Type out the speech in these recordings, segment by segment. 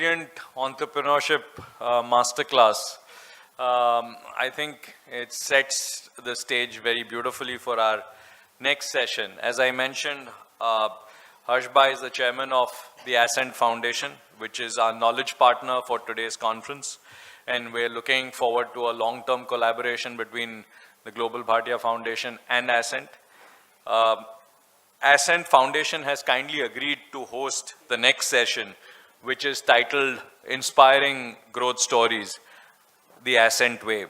Brilliant entrepreneurship masterclass. I think it sets the stage very beautifully for our next session. As I mentioned, Harshbhai is the chairman of the ASCENT Foundation, which is our knowledge partner for today's conference. And we're looking forward to a long-term collaboration between the Global Bhartiya Foundation and ASCENT. ASCENT Foundation has kindly agreed to host the next session, which is titled Inspiring Growth Stories, the ASCENT Way.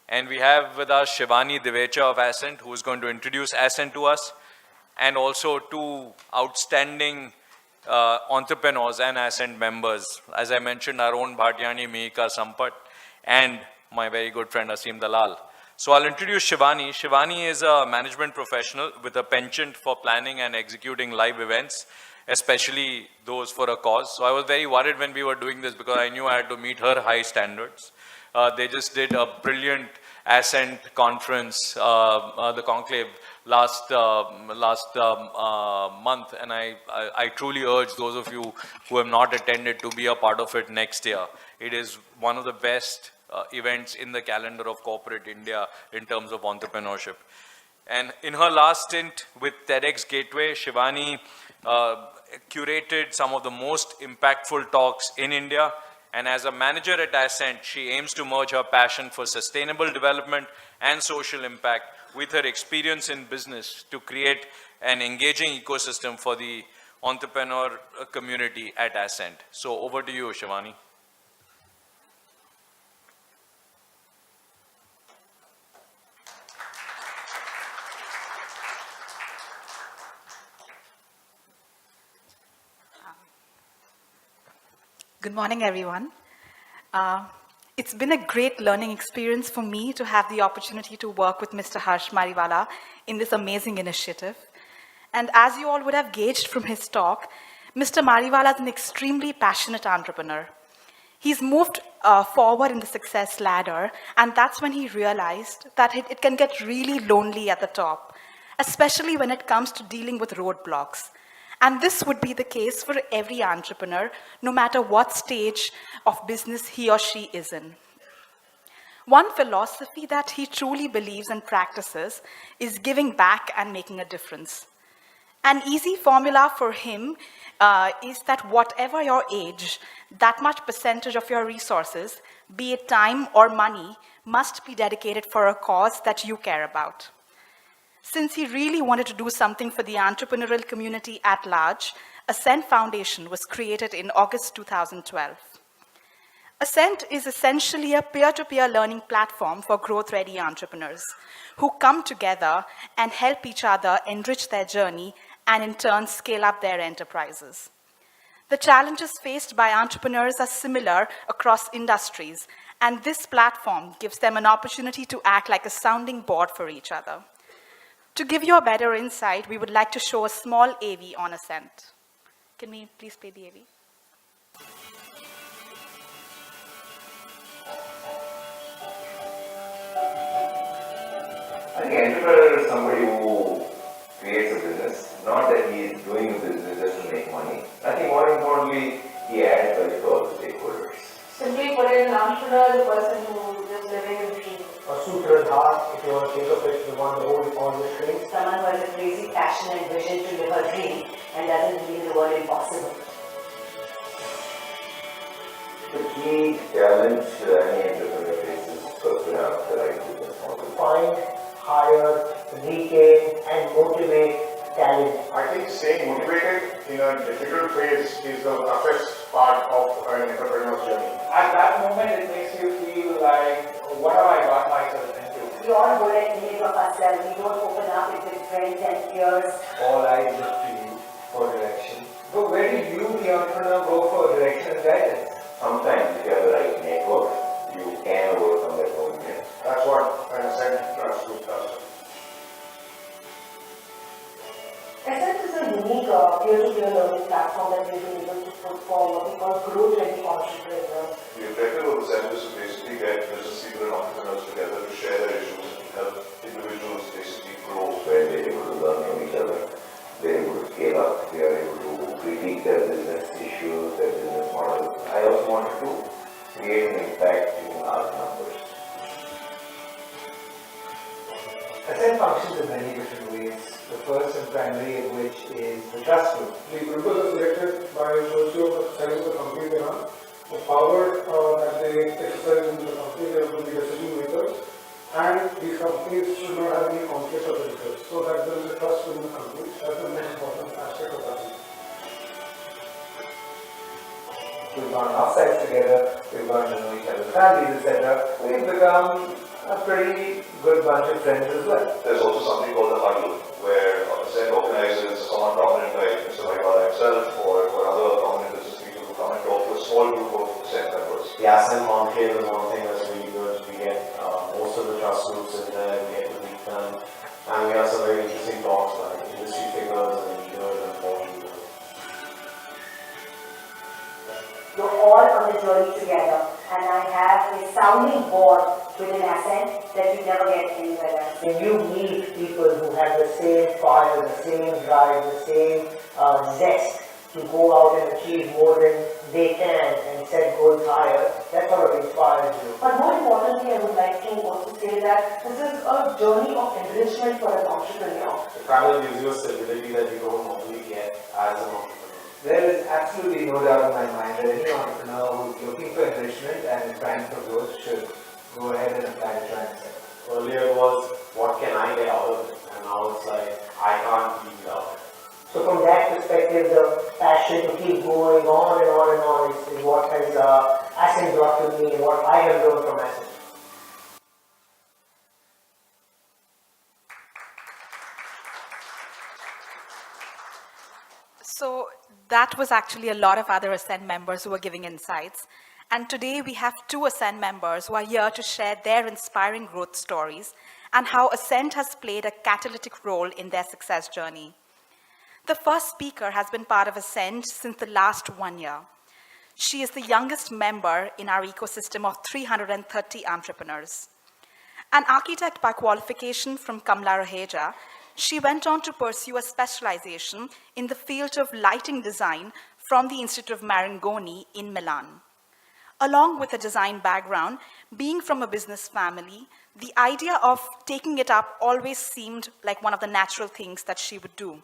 And we have with us Shivani Divecha of ASCENT, who is going to introduce ASCENT to us, and also two outstanding entrepreneurs and ASCENT members. As I mentioned, our own Bhatyani, Mihika Sampat, and my very good friend Asim Dalal. So I'll introduce Shivani. Shivani is a management professional with a penchant for planning and executing live events, especially those for a cause. So I was very worried when we were doing this because I knew I had to meet her high standards. They just did a brilliant ASCENT conference, the conclave, last month, and I truly urge those of you who have not attended to be a part of it next year. It is one of the best events in the calendar of corporate India in terms of entrepreneurship. And in her last stint with TEDx Gateway, Shivani curated some of the most impactful talks in India. And as a manager at ASCENT, she aims to merge her passion for sustainable development and social impact with her experience in business to create an engaging ecosystem for the entrepreneur community at ASCENT. So over to you, Shivani. Good morning, everyone. It's been a great learning experience for me to have the opportunity to work with Mr. Harsh Mariwala in this amazing initiative. And as you all would have gauged from his talk, Mr. Mariwala is an extremely passionate entrepreneur. He's moved forward in the success ladder, and that's when he realized that it can get really lonely at the top, especially when it comes to dealing with roadblocks. And this would be the case for every entrepreneur, no matter what stage of business he or she is in. One philosophy that he truly believes and practices is giving back and making a difference. An easy formula for him is that whatever your age, that much percentage of your resources, be it time or money, must be dedicated for a cause that you care about. Since he really wanted to do something for the entrepreneurial community at large, ASCENT Foundation was created in August 2012. ASCENT is essentially a peer-to-peer learning platform for growth-ready entrepreneurs who come together and help each other enrich their journey and in turn scale up their enterprises. The challenges faced by entrepreneurs are similar across industries, and this platform gives them an opportunity to act like a sounding board for each other. To give you a better insight, we would like to show a small AV on ASCENT. Can we please play the AV? I think entrepreneur is somebody who creates a business, not that he is doing a business just to make money. I think more importantly, he adds value to all the stakeholders. Simply put it, an entrepreneur is a person who is living a dream. A shooter at heart, if you want to think of it, you want to hold all the strings. Someone who has a crazy passion and vision to live a dream and doesn't believe the word impossible. The key challenge any entrepreneur faces is first to have the right business model. Find, hire, retain, and motivate talent. I think staying motivated in a difficult phase is the toughest part of an entrepreneur's journey. At that moment, it makes you feel like, what have I got myself into? We all go at the of ourselves. We don't open up with friends and peers. All eyes look to you for direction. But where do you, the entrepreneur, go for direction and guidance? Sometimes if you have the right network, you can overcome that loneliness. That's what an ASCENT Trust Group does. ASCENT is a unique peer-to-peer learning platform that we've been able to put for what we call growth-ready entrepreneurs. The objective of ASCENT is to basically get business people and entrepreneurs together to share their issues and help individuals basically grow. Where they're able to learn from each other, they're able to scale up, they are able to critique their business issues, their business models, Ascent functions in many different ways. The first and primary of which is the trust group. The members are selected by virtue of the size of the company they run, the power that they exercise in the company, they are to be decision makers, and these companies should not have any conflict of interest, so that there is a trust within the company. That's the most important aspect of that. We've gone offsites together, we've gone to know each other's families, etc. We've become a pretty good bunch of friends as well. There's also something called the huddle, where ASCENT organizes someone prominent like Mr. Mariwala himself or other prominent business people who come and talk to a small group of ASCENT members. The ASCENT Conclave is one thing that's really good. We get most of the trust groups in there, we get to meet them, and we have some very interesting talks like industry figures and leaders and thought leaders. You're all on the journey together, and I have a sounding board within ASCENT that you never get anywhere else. When you meet people who have the same fire, the same drive, the same zest to go out and achieve more than they can and set goals higher, that sort of inspires you. But more importantly, I would like to also say that this is a journey of enrichment for an entrepreneur. The travel gives you a stability that you don't normally get as an entrepreneur. There is absolutely no doubt in my mind that any entrepreneur who is looking for enrichment and is trying for growth should go ahead and apply the mindset. Earlier it was, what can I get out of it? And now it's like, I can't keep it out. So from that perspective, the passion to keep going on and on and on is what has ASCENT brought to me and what I have learned from ASCENT. So that was actually a lot of other ASCENT members who were giving insights. And today we have two ASCENT members who are here to share their inspiring growth stories and how ASCENT has played a catalytic role in their success journey. The first speaker has been part of ASCENT since the last 1 year. She is the youngest member in our ecosystem of 330 entrepreneurs. An architect by qualification from Kamla Raheja, she went on to pursue a specialization in the field of lighting design from the Institute of Marangoni in Milan. Along with a design background, being from a business family, the idea of taking it up always seemed like one of the natural things that she would do.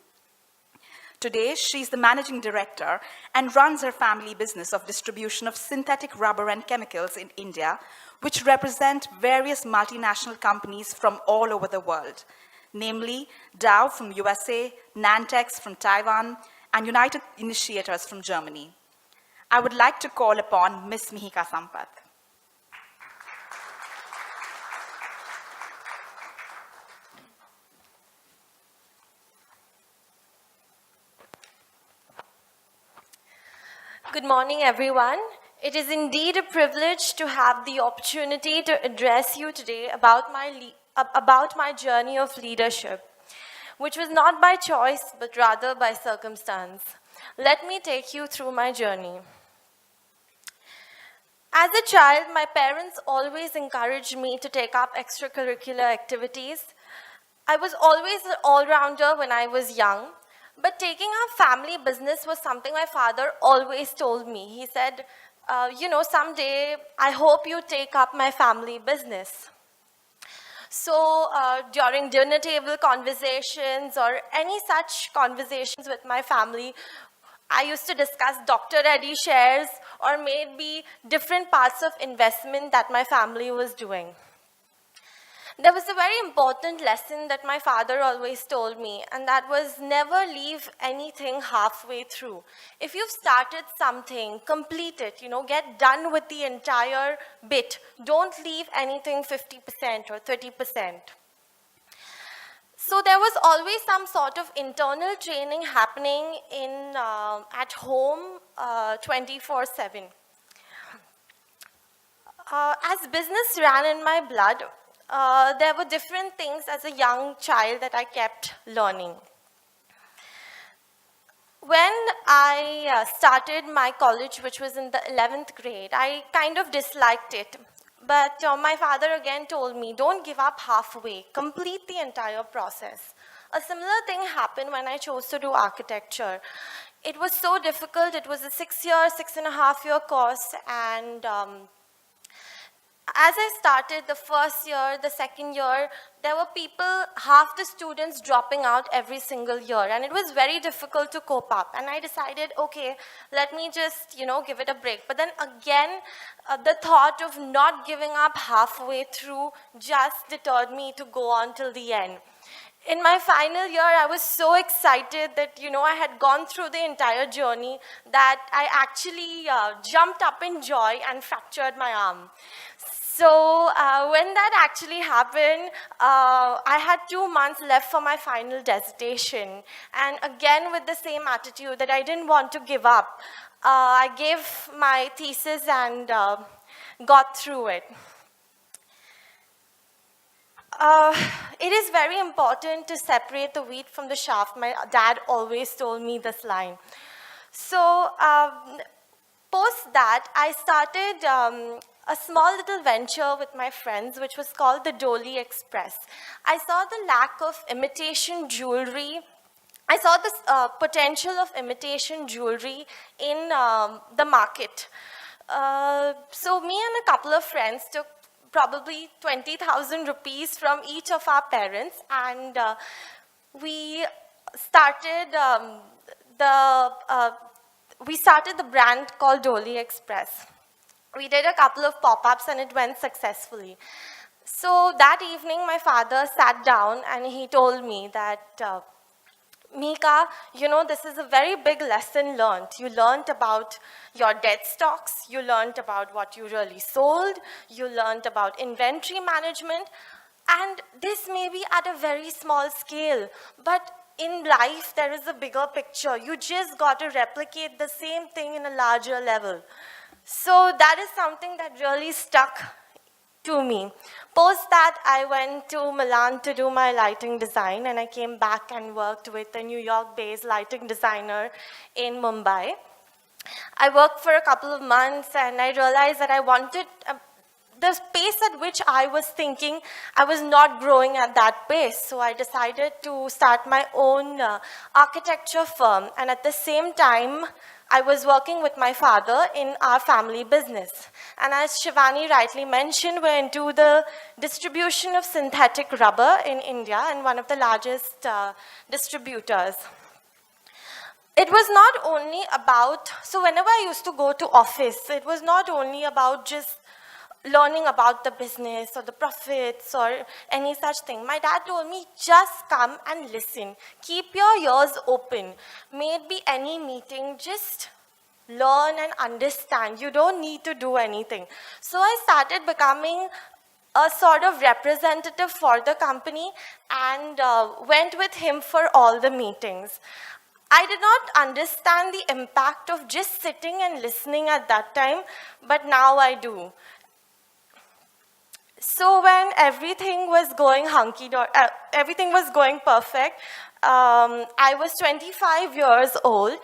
Today, she's the managing director and runs her family business of distribution of synthetic rubber and chemicals in India, which represent various multinational companies from all over the world, namely Dow from USA, Nantex from Taiwan, and United Initiators from Germany. I would like to call upon Ms. Mihika Sampat. Good morning, everyone. It is indeed a privilege to have the opportunity to address you today about my journey of leadership, which was not by choice, but rather by circumstance. Let me take you through my journey. As a child, my parents always encouraged me to take up extracurricular activities. I was always an all-rounder when I was young. But taking up family business was something my father always told me. He said, someday I hope you take up my family business. So during dinner table conversations or any such conversations with my family, I used to discuss Dr. Reddy shares or maybe different parts of investment that my family was doing. There was a very important lesson that my father always told me, and that was never leave anything halfway through. If you've started something, complete it, get done with the entire bit. Don't leave anything 50% or 30%. So there was always some sort of internal training happening at home 24/7. As business ran in my blood, there were different things as a young child that I kept learning. When I started my college, which was in the 11th grade, I kind of disliked it. But my father again told me, don't give up halfway, complete the entire process. A similar thing happened when I chose to do architecture. It was so difficult. It was a 6.5 year course, and as I started the first year, the second year, there were people, half the students dropping out every single year, and it was very difficult to cope up. And I decided, okay, let me just, give it a break. But then again, the thought of not giving up halfway through just deterred me to go on till the end. In my final year, I was so excited that, I had gone through the entire journey that I actually jumped up in joy and fractured my arm. So when that actually happened, I had 2 months left for my final dissertation. And again, with the same attitude that I didn't want to give up, I gave my thesis and got through it. It is very important to separate the wheat from the chaff. My dad always told me this line. So post that, I started a small little venture with my friends, which was called the Dolly Express. I saw the lack of imitation jewelry. I saw the potential of imitation jewelry in the market. So me and a couple of friends took probably 20,000 rupees from each of our parents, and we started the brand called Dolly Express. We did a couple of pop-ups and it went successfully. So that evening, my father sat down and he told me that, Mihika, this is a very big lesson learned. You learned about your dead stocks, you learned about what you really sold, you learned about inventory management, and this may be at a very small scale, but in life there is a bigger picture. You just got to replicate the same thing in a larger level. So that is something that really stuck to me. Post that, I went to Milan to do my lighting design, and I came back and worked with a New York-based lighting designer in Mumbai. I worked for a couple of months, and I realized that I wanted the pace at which I was thinking, I was not growing at that pace. So I decided to start my own architecture firm, and at the same time, I was working with my father in our family business. And as Shivani rightly mentioned, we're into the distribution of synthetic rubber in India and one of the largest distributors. It was not only about, so whenever I used to go to office, it was not only about just learning about the business or the profits or any such thing. My dad told me, just come and listen. Keep your ears open. May it be any meeting, just learn and understand. You don't need to do anything. So I started becoming a sort of representative for the company and went with him for all the meetings. I did not understand the impact of just sitting and listening at that time, but now I do. So when everything was going everything was going perfect, I was 25 years old.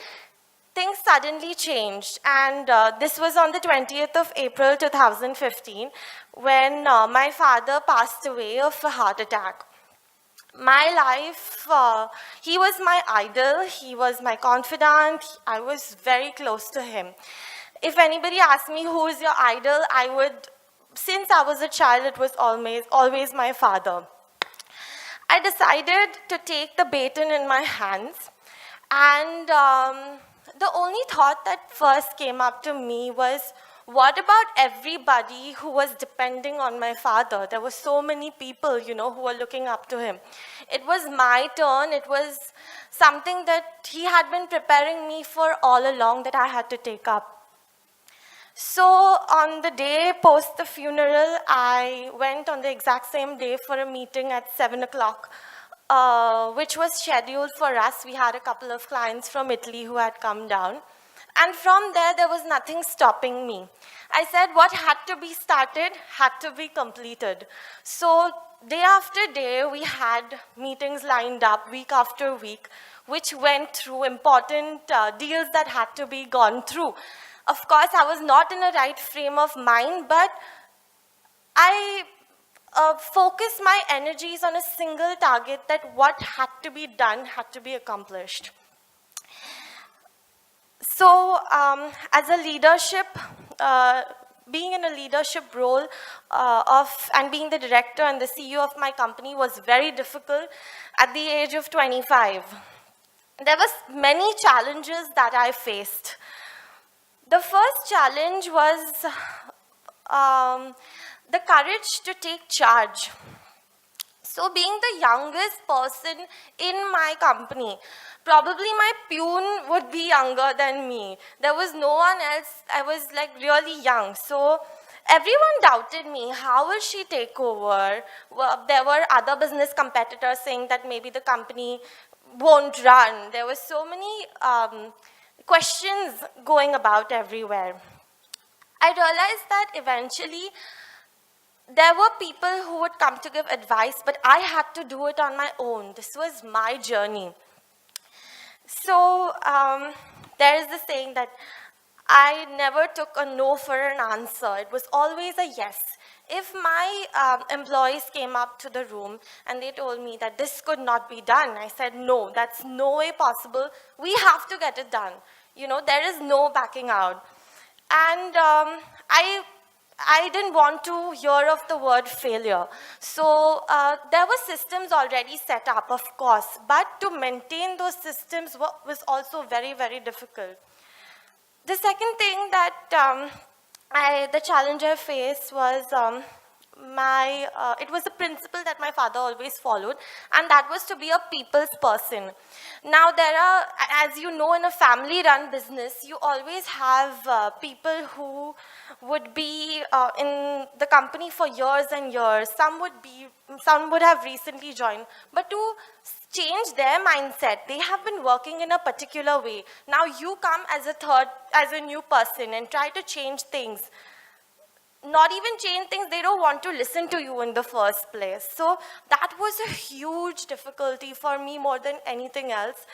Things suddenly changed, and this was on the 20th of April 2015, when my father passed away of a heart attack. My life, he was my idol, he was my confidant, I was very close to him. If anybody asked me who is your idol, I would, since I was a child, it was always my father. I decided to take the baton in my hands, and the only thought that first came up to me was, what about everybody who was depending on my father? There were so many people, who were looking up to him. It was my turn. It was something that he had been preparing me for all along that I had to take up. So on the day post the funeral, I went on the exact same day for a meeting at 7 o'clock, which was scheduled for us. We had a couple of clients from Italy who had come down. And from there was nothing stopping me. I said what had to be started had to be completed. So day after day, we had meetings lined up week after week, which went through important deals that had to be gone through. Of course, I was not in a right frame of mind, but I focused my energies on a single target, that what had to be done had to be accomplished. So as a leadership, being in a leadership role and being the director and the CEO of my company was very difficult at the age of 25. There was many challenges that I faced. The first challenge was the courage to take charge. So being the youngest person in my company, probably my pune would be younger than me. There was no one else. I was like really young. So everyone doubted me. How will she take over? Well, there were other business competitors saying that maybe the company won't run. There were so many questions going about everywhere. I realized that eventually there were people who would come to give advice, but I had to do it on my own. This was my journey. So there is this saying that I never took a no for an answer. It was always a yes. If my employees came up to the room and they told me that this could not be done, I said, no, that's no way possible. We have to get it done. You know, there is no backing out. And I didn't want to hear of the word failure. So there were systems already set up, of course, but to maintain those systems was also very, very difficult. The second thing that the challenge I faced was it was a principle that my father always followed, and that was to be a people's person. Now there are, as you know, in a family-run business, you always have people who would be in the company for years and years. Some would have recently joined, but to change their mindset, they have been working in a particular way. Now you come as a new person and try to change things. Not even change things, they don't want to listen to you in the first place. So that was a huge difficulty for me more than anything else.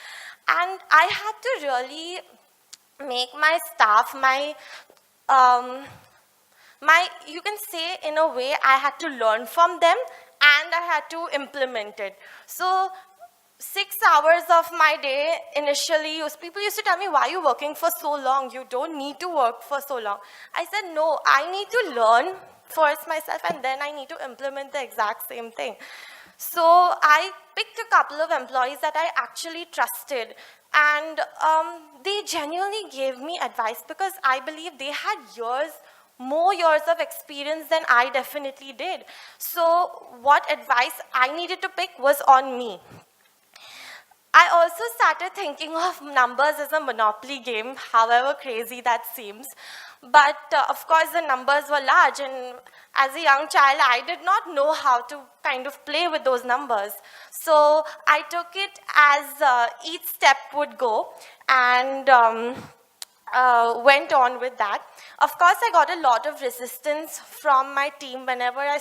And I had to really make my staff, you can say in a way, I had to learn from them and I had to implement it. So 6 hours of my day initially, people used to tell me, why are you working for so long? You don't need to work for so long. I said, no, I need to learn first myself and then I need to implement the exact same thing. So I picked a couple of employees that I actually trusted, and they genuinely gave me advice because I believe they had more years of experience than I definitely did. So what advice I needed to pick was on me. I also started thinking of numbers as a monopoly game, however crazy that seems. But of course, the numbers were large, and as a young child, I did not know how to kind of play with those numbers. So I took it as each step would go, and went on with that. Of course, I got a lot of resistance from my team whenever I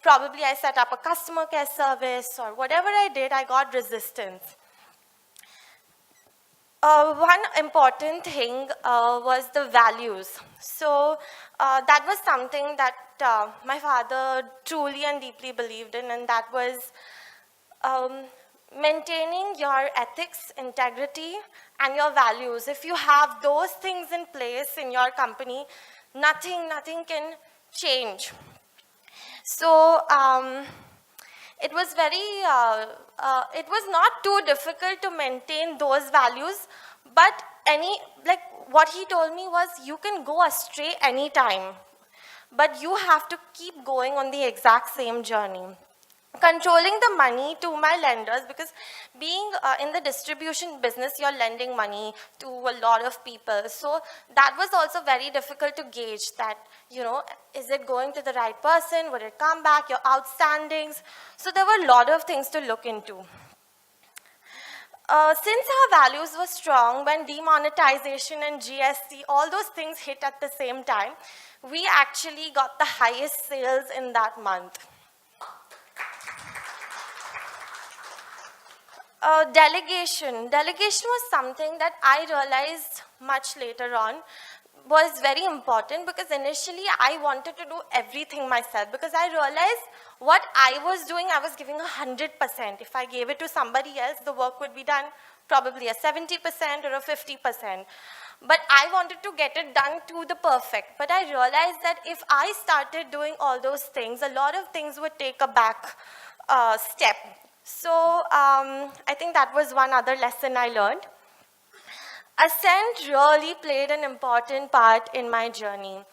probably I set up a customer care service or whatever I did, I got resistance. One important thing was the values. So that was something that my father truly and deeply believed in, and that was maintaining your ethics, integrity, and your values. If you have those things in place in your company, nothing can change. So it was it was not too difficult to maintain those values, but what he told me was, you can go astray anytime, but you have to keep going on the exact same journey. Controlling the money to my lenders, because being in the distribution business, you're lending money to a lot of people. So that was also very difficult to gauge that, is it going to the right person? Would it come back? Your outstandings? So there were a lot of things to look into. Since our values were strong, when demonetization and GST, all those things hit at the same time, we actually got the highest sales in that month. Delegation. Delegation was something that I realized much later on was very important, because initially I wanted to do everything myself, because I realized what I was doing, I was giving 100%. If I gave it to somebody else, the work would be done probably a 70% or a 50%. But I wanted to get it done to the perfect. But I realized that if I started doing all those things, a lot of things would take a back step. So I think that was one other lesson I learned. ASCENT really played an important part in my journey.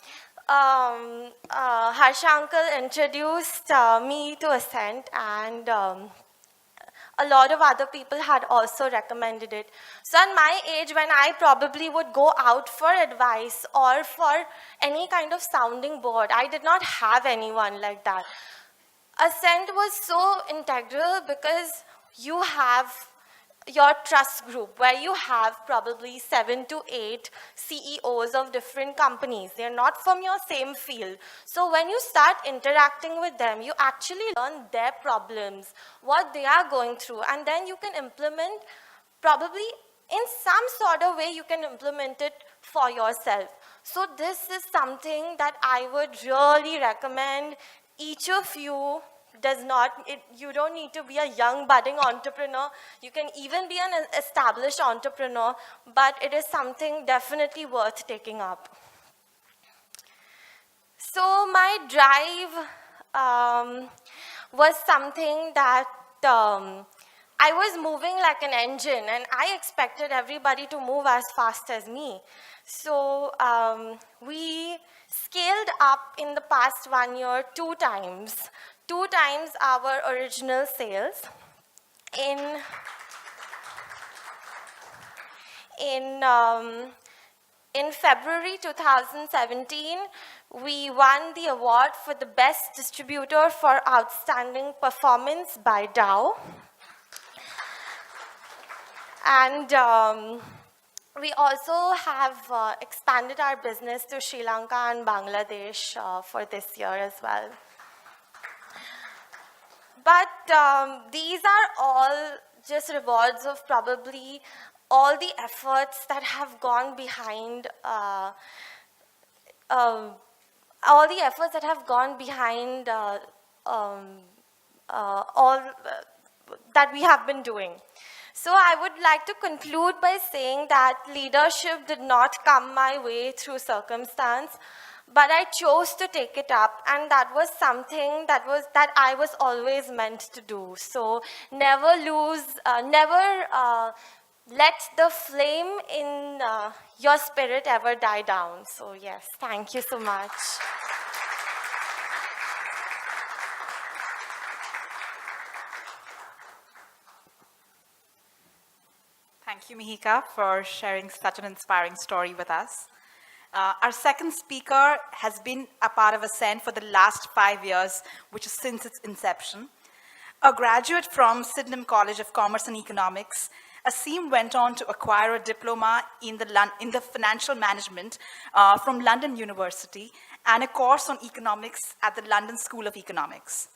Harsha uncle introduced me to ASCENT, and a lot of other people had also recommended it. So at my age, when I probably would go out for advice or for any kind of sounding board, I did not have anyone like that. ASCENT was so integral because you have your trust group where you have probably 7 to 8 CEOs of different companies. They're not from your same field. So when you start interacting with them, you actually learn their problems, what they are going through, and then you can implement probably in some sort of way you can implement it for yourself. So this is something that I would really recommend each of you. You don't need to be a young budding entrepreneur. You can even be an established entrepreneur, but it is something definitely worth taking up. So my drive was something that I was moving like an engine, and I expected everybody to move as fast as me. So we scaled up in the past 1 year 2 times. 2 times our original sales. In February 2017, we won the award for the best distributor for outstanding performance by Dow. And we also have expanded our business to Sri Lanka and Bangladesh for this year as well. But these are all just rewards of probably all the efforts that have gone behind all that we have been doing. So I would like to conclude by saying that leadership did not come my way through circumstance, but I chose to take it up, and that was something that I was always meant to do. So never let the flame in your spirit ever die down. So yes, thank you so much. Thank you, Mihika, for sharing such an inspiring story with us. Our second speaker has been a part of ASCENT for the last 5 years, which is since its inception. A graduate from Sydenham College of Commerce and Economics, Asim went on to acquire a diploma in the financial management from London University and a course on economics at the London School of Economics.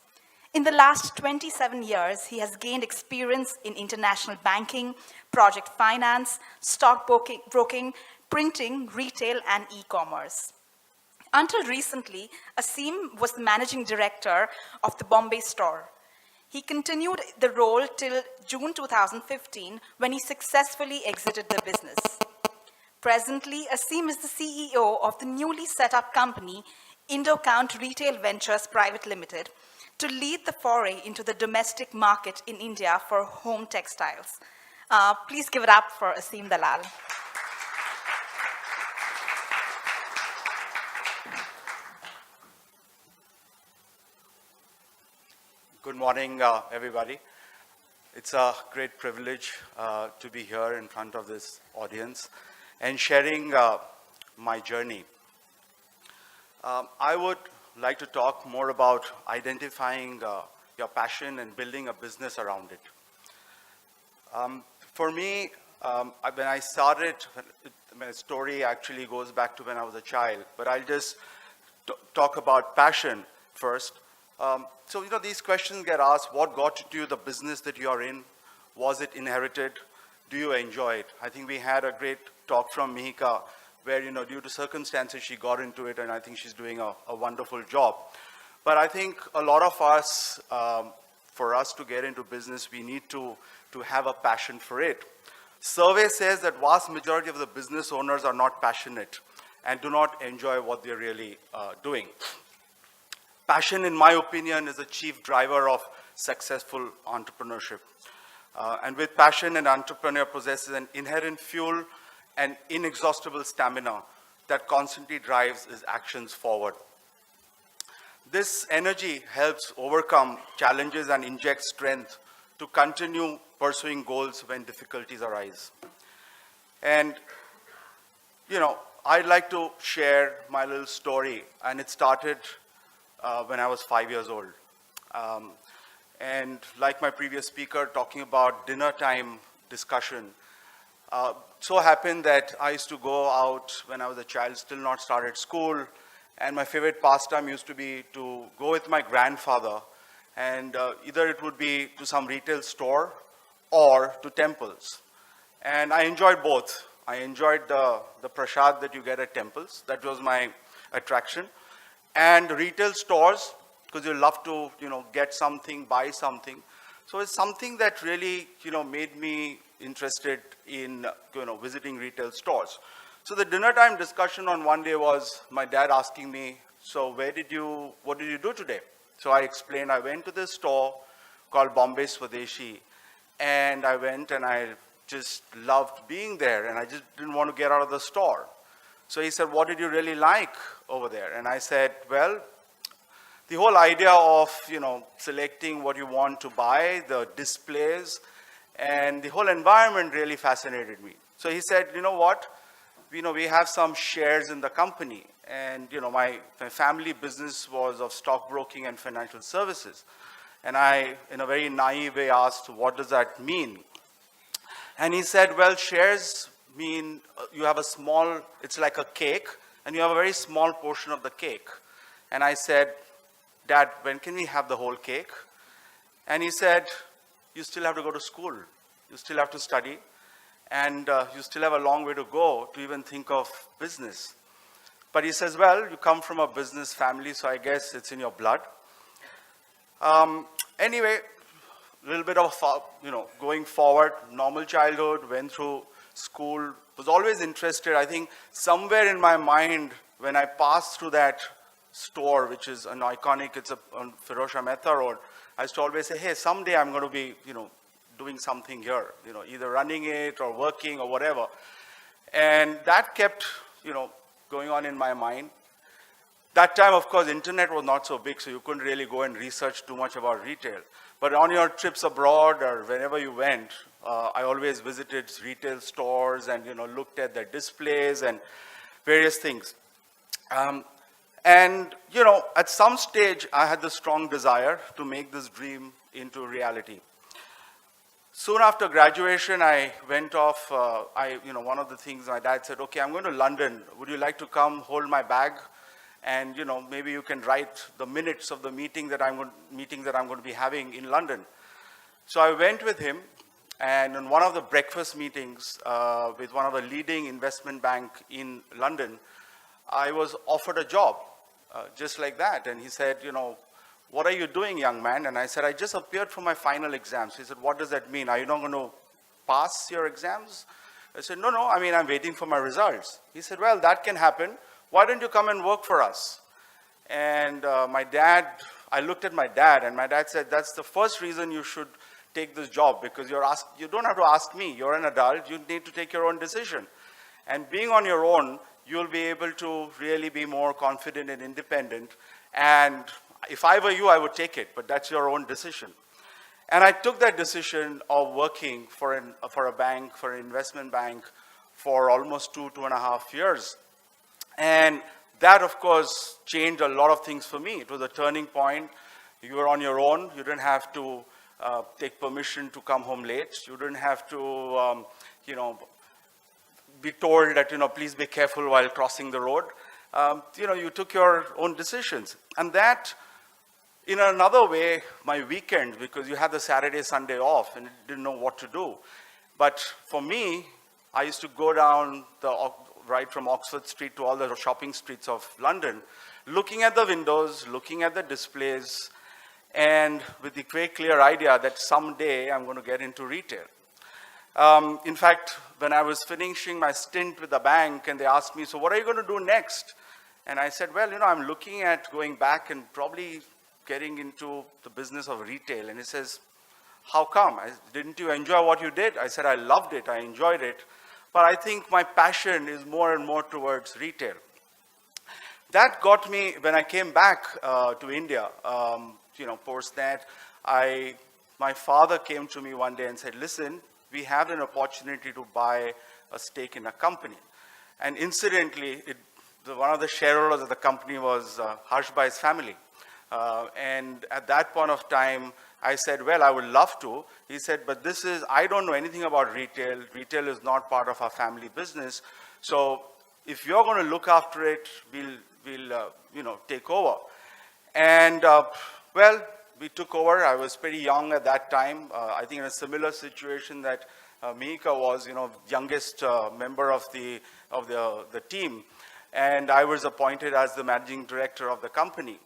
In the last 27 years, he has gained experience in international banking, project finance, stock broking, printing, retail, and e-commerce. Until recently, Asim was the managing director of the Bombay store. He continued the role till June 2015, when he successfully exited the business. Presently, Asim is the CEO of the newly set up company, Indocount Retail Ventures Private Limited, to lead the foray into the domestic market in India for home textiles. Please give it up for Asim Dalal. Good morning, everybody. It's a great privilege to be here in front of this audience and sharing my journey. I would like to talk more about identifying your passion and building a business around it. For me, when I started, my story actually goes back to when I was a child, but I'll just talk about passion first. So, these questions get asked: what got you to the business that you're in? Was it inherited? Do you enjoy it? I think we had a great talk from Mihika where, due to circumstances, she got into it, and I think she's doing a wonderful job. But I think a lot of us, for us to get into business, we need to have a passion for it. Survey says that vast majority of the business owners are not passionate and do not enjoy what they're really doing. Passion, in my opinion, is the chief driver of successful entrepreneurship. And with passion, an entrepreneur possesses an inherent fuel and inexhaustible stamina that constantly drives his actions forward. This energy helps overcome challenges and injects strength to continue pursuing goals when difficulties arise. And, I'd like to share my little story, and it started when I was 5 years old. And like my previous speaker, talking about dinner time discussion, so happened that I used to go out when I was a child, still not started school, and my favorite pastime used to be to go with my grandfather, and either it would be to some retail store or to temples. And I enjoyed both. I enjoyed the prasad that you get at temples. That was my attraction. And retail stores, because you love to, get something, buy something. So it's something that really, made me interested in, visiting retail stores. So the dinner time discussion on one day was my dad asking me, so what did you do today? So I explained, I went to this store called Bombay Swadeshi, and I went and I just loved being there, and I just didn't want to get out of the store. So he said, what did you really like over there? And I said, well, the whole idea of, selecting what you want to buy, the displays, and the whole environment really fascinated me. So he said, you know what? We have some shares in the company. And, my family business was of stockbroking and financial services. And I, in a very naive way, asked, what does that mean? And he said, well, shares mean you have a small, it's like a cake, and you have a very small portion of the cake. And I said, Dad, when can we have the whole cake? And he said, you still have to go to school. You still have to study. And you still have a long way to go to even think of business. But he says, well, you come from a business family, so I guess it's in your blood. Anyway, a little bit of, going forward, normal childhood, went through school, was always interested. I think somewhere in my mind, when I passed through that store, which is an iconic, it's on Firozshah Mehta Road, I used to always say, hey, someday I'm going to be, doing something here, either running it or working or whatever. And that kept, going on in my mind. That time, of course, internet was not so big, so you couldn't really go and research too much about retail. But on your trips abroad or wherever you went, I always visited retail stores and, looked at the displays and various things. And, at some stage, I had the strong desire to make this dream into reality. Soon after graduation, I went off, one of the things my dad said, okay, I'm going to London. Would you like to come hold my bag? And, maybe you can write the minutes of the meeting that I'm going to be having in London. So I went with him, and in one of the breakfast meetings with one of the leading investment bank in London, I was offered a job, just like that. And he said, what are you doing, young man? And I said, I just appeared for my final exams. He said, what does that mean? Are you not going to pass your exams? I said, no, I'm waiting for my results. He said, well, that can happen. Why don't you come and work for us? And I looked at my dad, and my dad said, that's the first reason you should take this job, because you don't have to ask me. You're an adult. You need to take your own decision. And being on your own, you'll be able to really be more confident and independent. And if I were you, I would take it, but that's your own decision. And I took that decision of working for a bank, for an investment bank, for almost 2.5 years. And that, of course, changed a lot of things for me. It was a turning point. You were on your own. You didn't have to take permission to come home late. You didn't have to, be told that, please be careful while crossing the road. You took your own decisions. And that, in another way, my weekend, because you had the Saturday, Sunday off and didn't know what to do. But for me, I used to go down right from Oxford Street to all the shopping streets of London, looking at the windows, looking at the displays, and with the very clear idea that someday I'm going to get into retail. In fact, when I was finishing my stint with the bank and they asked me, so what are you going to do next? And I said, well, I'm looking at going back and probably getting into the business of retail. And he says, how come? Didn't you enjoy what you did? I said, I loved it, I enjoyed it. But I think my passion is more and more towards retail. That got me, when I came back to India, post that, my father came to me one day and said, listen, we have an opportunity to buy a stake in a company. And incidentally, one of the shareholders of the company was Harsh Bhai's family. And at that point of time, I said, well, I would love to. He said, but I don't know anything about retail. Retail is not part of our family business. So if you're going to look after it, we'll take over. And well, we took over. I was pretty young at that time. I think in a similar situation that Mihika was, youngest member of the team. And I was appointed as the managing director of the company.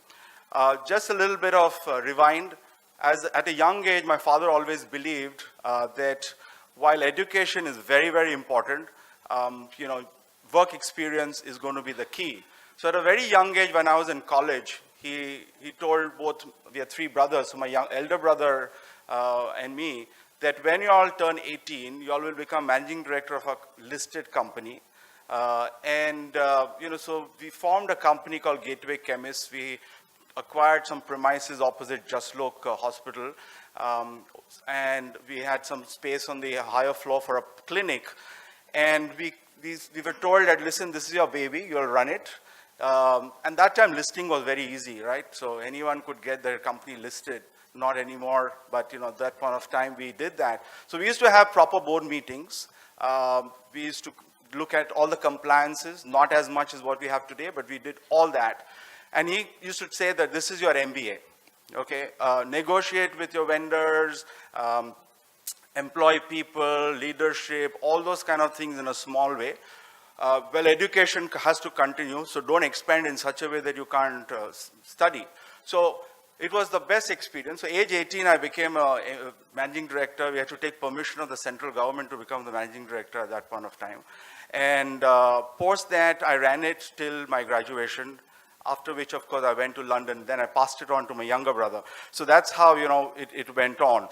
Just a little bit of rewind. At a young age, my father always believed that while education is very, very important, work experience is going to be the key. So at a very young age, when I was in college, he told we had three brothers, so my elder brother and me, that when you all turn 18, you all will become managing director of a listed company. So we formed a company called Gateway Chemists. We acquired some premises opposite Jaslok Hospital, and we had some space on the higher floor for a clinic. And we were told that, listen, this is your baby, you'll run it. And that time listing was very easy, right? So anyone could get their company listed. Not anymore, but at that point of time we did that. So we used to have proper board meetings. We used to look at all the compliances, not as much as what we have today, but we did all that. And he used to say that this is your MBA, okay? Negotiate with your vendors, employ people, leadership, all those kind of things in a small way. Well, education has to continue, so don't expand in such a way that you can't study. So it was the best experience. So age 18, I became a managing director. We had to take permission of the central government to become the managing director at that point of time. And post that, I ran it till my graduation, after which, of course, I went to London. Then I passed it on to my younger brother. So that's how, it went on.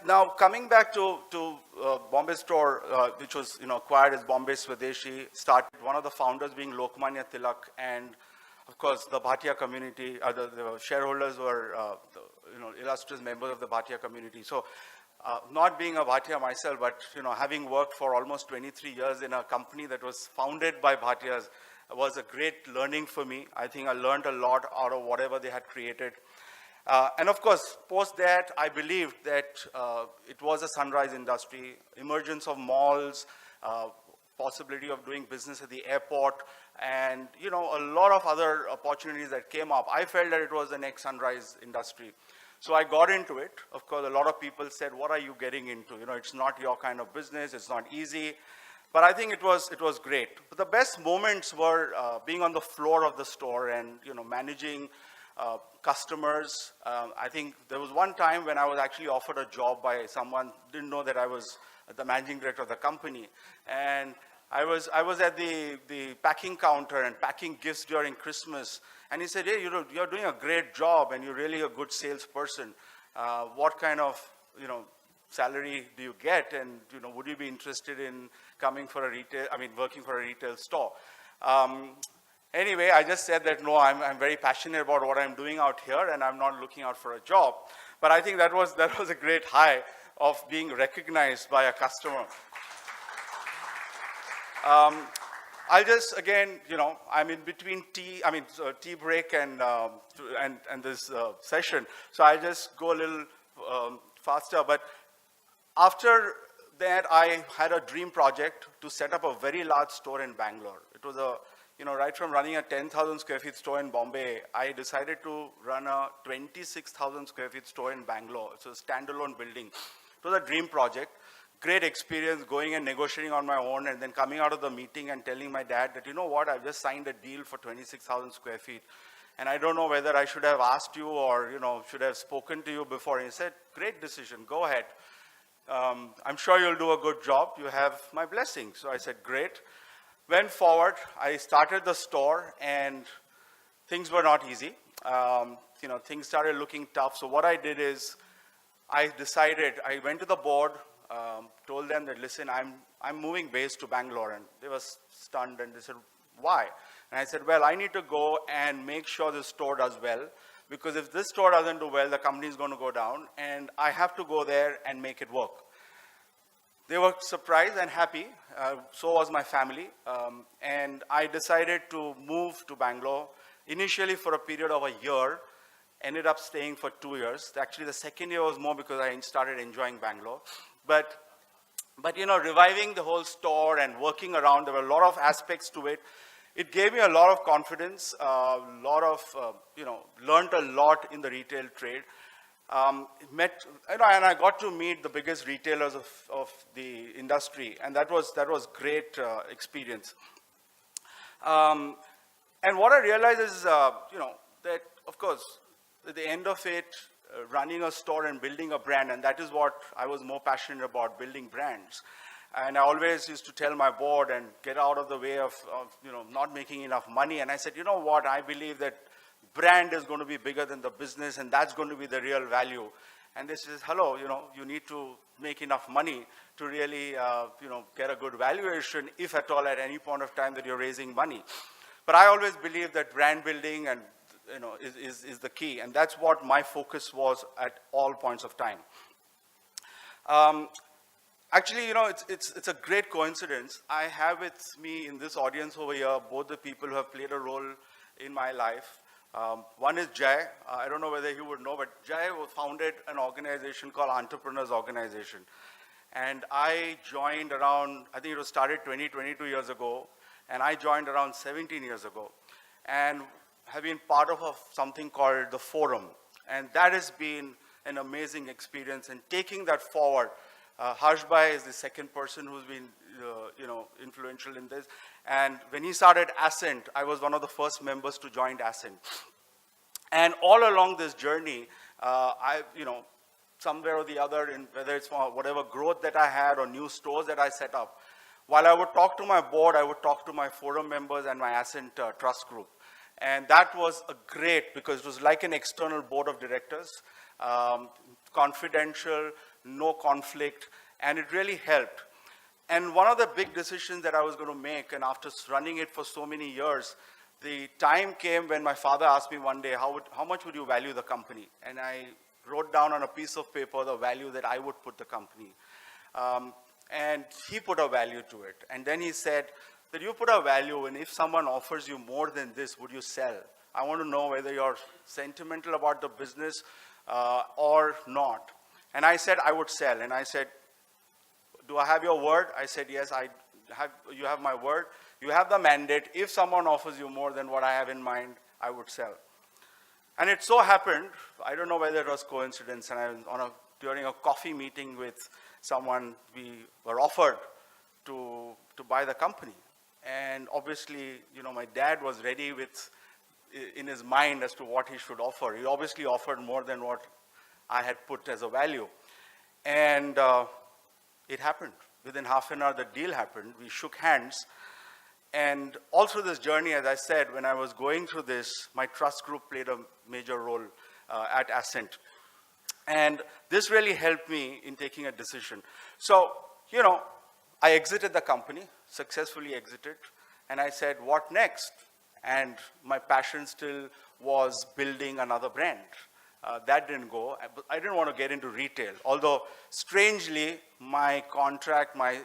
Now, coming back to Bombay store, which was acquired as Bombay Swadeshi, started one of the founders being Lokmanya Tilak, and of course the Bhatia community, the shareholders were illustrious members of the Bhatia community. So not being a Bhatia myself, but having worked for almost 23 years in a company that was founded by Bhatias was a great learning for me. I think I learned a lot out of whatever they had created. And of course, post that, I believed that it was a sunrise industry, emergence of malls, possibility of doing business at the airport, and a lot of other opportunities that came up. I felt that it was the next sunrise industry. So I got into it. Of course, a lot of people said, what are you getting into? It's not your kind of business, it's not easy. But I think it was great. But the best moments were being on the floor of the store and managing customers. I think there was one time when I was actually offered a job by someone, didn't know that I was the managing director of the company. And I was at the packing counter and packing gifts during Christmas. And he said, hey, you're doing a great job and you're really a good salesperson. What kind of, salary do you get? And, would you be interested in working for a retail store? Anyway, I just said that, no, I'm very passionate about what I'm doing out here and I'm not looking out for a job. But I think that was a great high of being recognized by a customer. I'll just, again, I'm in between tea break and this session. So I'll just go a little faster. But after that, I had a dream project to set up a very large store in Bangalore. It was right from running a 10,000 square feet store in Bombay, I decided to run a 26,000 square feet store in Bangalore. It's a standalone building. It was a dream project. Great experience going and negotiating on my own and then coming out of the meeting and telling my dad that, I've just signed a deal for 26,000 square feet. And I don't know whether I should have asked you or, should have spoken to you before. And he said, great decision, go ahead. I'm sure you'll do a good job. You have my blessing. So I said, great. Went forward. I started the store, and things were not easy. Things started looking tough. So what I did is, I went to the board, told them that, listen, I'm moving base to Bangalore. And they were stunned, and they said, why? And I said, well, I need to go and make sure this store does well, because if this store doesn't do well, the company is going to go down, and I have to go there and make it work. They were surprised and happy, so was my family, and I decided to move to Bangalore, initially for a period of a year, ended up staying for 2 years. Actually, the second year was more because I started enjoying Bangalore. But reviving the whole store and working around, there were a lot of aspects to it. It gave me a lot of confidence, learned a lot in the retail trade. And I got to meet the biggest retailers of the industry, and that was great experience. And what I realized is, that of course, at the end of it, running a store and building a brand, and that is what I was more passionate about, building brands. And I always used to tell my board and get out of the way of not making enough money. And I said, you know what, I believe that brand is going to be bigger than the business, and that's going to be the real value. And they says, hello, you need to make enough money to really, get a good valuation, if at all at any point of time that you're raising money. But I always believe that brand building and is the key, and that's what my focus was at all points of time. Actually, it's a great coincidence. I have with me in this audience over here both the people who have played a role in my life. One is Jai. I don't know whether you would know, but Jai founded an organization called Entrepreneurs Organization. And I joined around, I think it was started 22 years ago, and I joined around 17 years ago. And have been part of something called the Forum. And that has been an amazing experience, and taking that forward. Harshbhai is the second person who's been, influential in this. And when he started ASCENT, I was one of the first members to join ASCENT. And all along this journey, somewhere or the other, whether it's for whatever growth that I had or new stores that I set up, while I would talk to my board, I would talk to my Forum members and my ASCENT trust group. And that was great, because it was like an external board of directors, confidential, no conflict, and it really helped. And one of the big decisions that I was going to make, and after running it for so many years, the time came when my father asked me one day, how much would you value the company? And I wrote down on a piece of paper the value that I would put the company. And he put a value to it. And then he said that you put a value, and if someone offers you more than this, would you sell? I want to know whether you're sentimental about the business or not. And I said I would sell. And I said, do I have your word? I said, yes, you have my word. You have the mandate. If someone offers you more than what I have in mind, I would sell. And it so happened, I don't know whether it was coincidence, and during a coffee meeting with someone, we were offered to buy the company. And obviously, my dad was ready in his mind as to what he should offer. He obviously offered more than what I had put as a value. And it happened. Within half an hour, the deal happened. We shook hands. And all through this journey, as I said, when I was going through this, my trust group played a major role at ASCENT. And this really helped me in taking a decision. So, I exited the company, successfully exited, and I said, what next? And my passion still was building another brand. That didn't go. I didn't want to get into retail. Although, strangely, my contract, I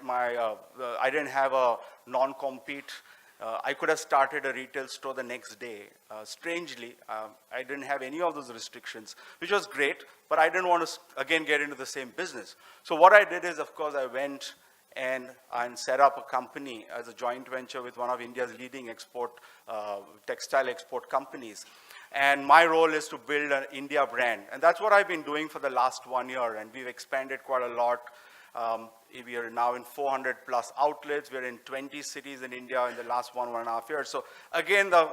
didn't have a non-compete. I could have started a retail store the next day. Strangely, I didn't have any of those restrictions, which was great, but I didn't want to, again, get into the same business. So what I did is, of course, I went and set up a company as a joint venture with one of India's leading textile export companies. And my role is to build an India brand. And that's what I've been doing for the last 1 year. And we've expanded quite a lot. We are now in 400 plus outlets. We're in 20 cities in India in the last 1.5 years. So again, the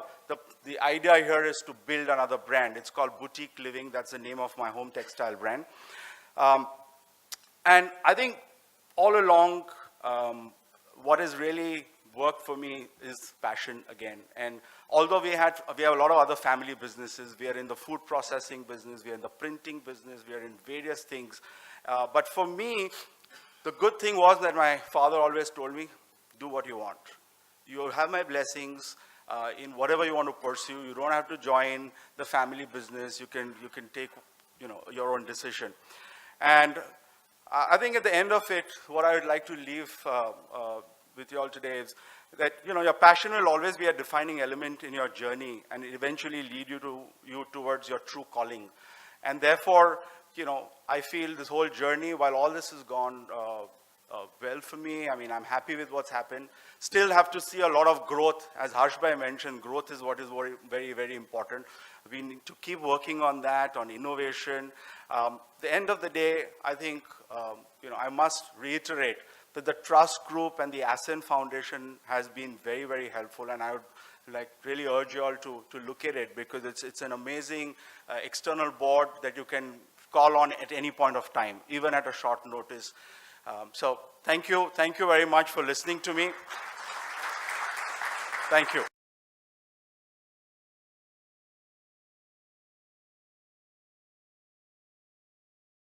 idea here is to build another brand. It's called Boutique Living. That's the name of my home textile brand. And I think all along, what has really worked for me is passion again. And although we have a lot of other family businesses, we are in the food processing business, we are in the printing business, we are in various things. But for me, the good thing was that my father always told me, do what you want. You have my blessings in whatever you want to pursue. You don't have to join the family business. You can take, your own decision. And I think at the end of it, what I would like to leave with you all today is that, your passion will always be a defining element in your journey and eventually lead you towards your true calling. And therefore, I feel this whole journey, while all this has gone well for me, I mean, I'm happy with what's happened, still have to see a lot of growth. As Harshbhai mentioned, growth is what is very, very important. We need to keep working on that, on innovation. The end of the day, I think, I must reiterate that the Trust Group and the ASCENT Foundation has been very, very helpful, and I would really urge you all to look at it, because it's an amazing external board that you can call on at any point of time, even at a short notice. So thank you very much for listening to me. Thank you.